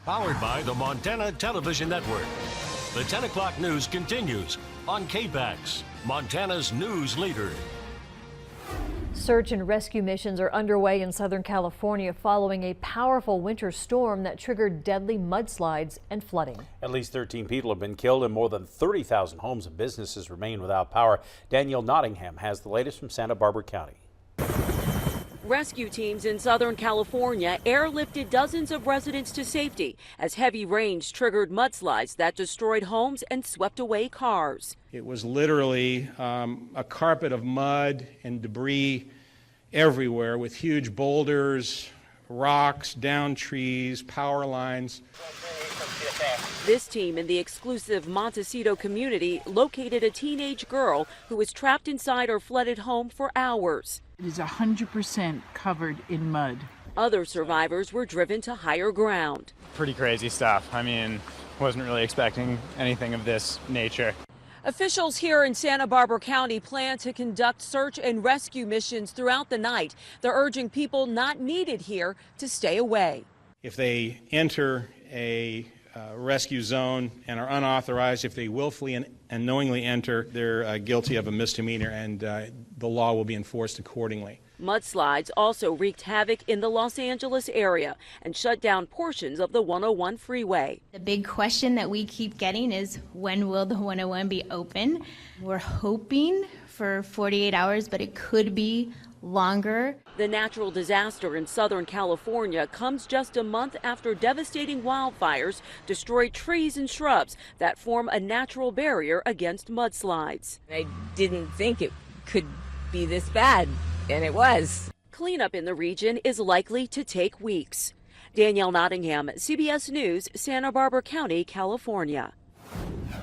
Powered by the Montana Television Network. The 10 o'clock news continues on KPAX, Montana's news leader. Search and rescue missions are underway in Southern California following a powerful winter storm that triggered deadly mudslides and flooding. At least 13 people have been killed and more than 30,000 homes and businesses remain without power. Danielle Nottingham has the latest from Santa Barbara County. Rescue teams in Southern California airlifted dozens of residents to safety as heavy rains triggered mudslides that destroyed homes and swept away cars. It was literally a carpet of mud and debris everywhere with huge boulders, rocks, downed trees, power lines. This team in the exclusive Montecito community located a teenage girl who was trapped inside her flooded home for hours. It is 100% covered in mud. Other survivors were driven to higher ground. Pretty crazy stuff. I mean, wasn't really expecting anything of this nature. Officials here in Santa Barbara County plan to conduct search and rescue missions throughout the night. They're urging people not needed here to stay away. If they enter a rescue zone and are unauthorized, if they willfully and knowingly enter, they're guilty of a misdemeanor, and the law will be enforced accordingly. Mudslides also wreaked havoc in the Los Angeles area and shut down portions of the 101 freeway. The big question that we keep getting is, when will the 101 be open? We're hoping for 48 hours, but it could be longer. The natural disaster in Southern California comes just a month after devastating wildfires destroyed trees and shrubs that form a natural barrier against mudslides. I didn't think it could be this bad, and it was. Cleanup in the region is likely to take weeks. Danielle Nottingham, CBS News, Santa Barbara County, California.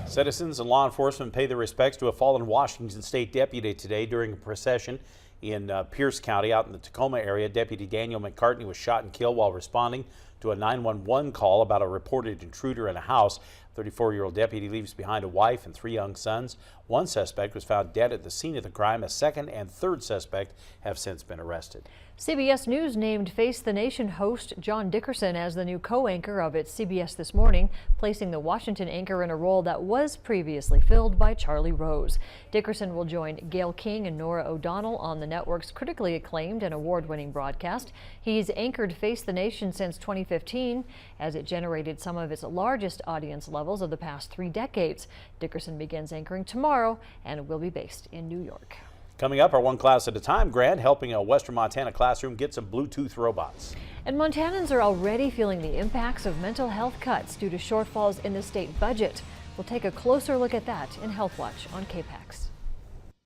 Citizens and law enforcement pay their respects to a fallen Washington State deputy today during a procession in Pierce County out in the Tacoma area. Deputy Daniel McCartney was shot and killed while responding to a 911 call about a reported intruder in a house. 34-year-old deputy leaves behind a wife and 3 young sons. One suspect was found dead at the scene of the crime. A second and third suspect have since been arrested. CBS News named Face the Nation host John Dickerson as the new co-anchor of its CBS This Morning, placing the Washington anchor in a role that was previously filled by Charlie Rose. Dickerson will join Gayle King and Norah O'Donnell on the network's critically acclaimed and award-winning broadcast. He's anchored Face the Nation since 2015, as it generated some of its largest audience levels of the past 3 decades. Dickerson begins anchoring tomorrow and will be based in New York. Coming up, our One Class at a Time grant helping a Western Montana classroom get some Bluetooth robots. And Montanans are already feeling the impacts of mental health cuts due to shortfalls in the state budget. We'll take a closer look at that in Health Watch on KPAX.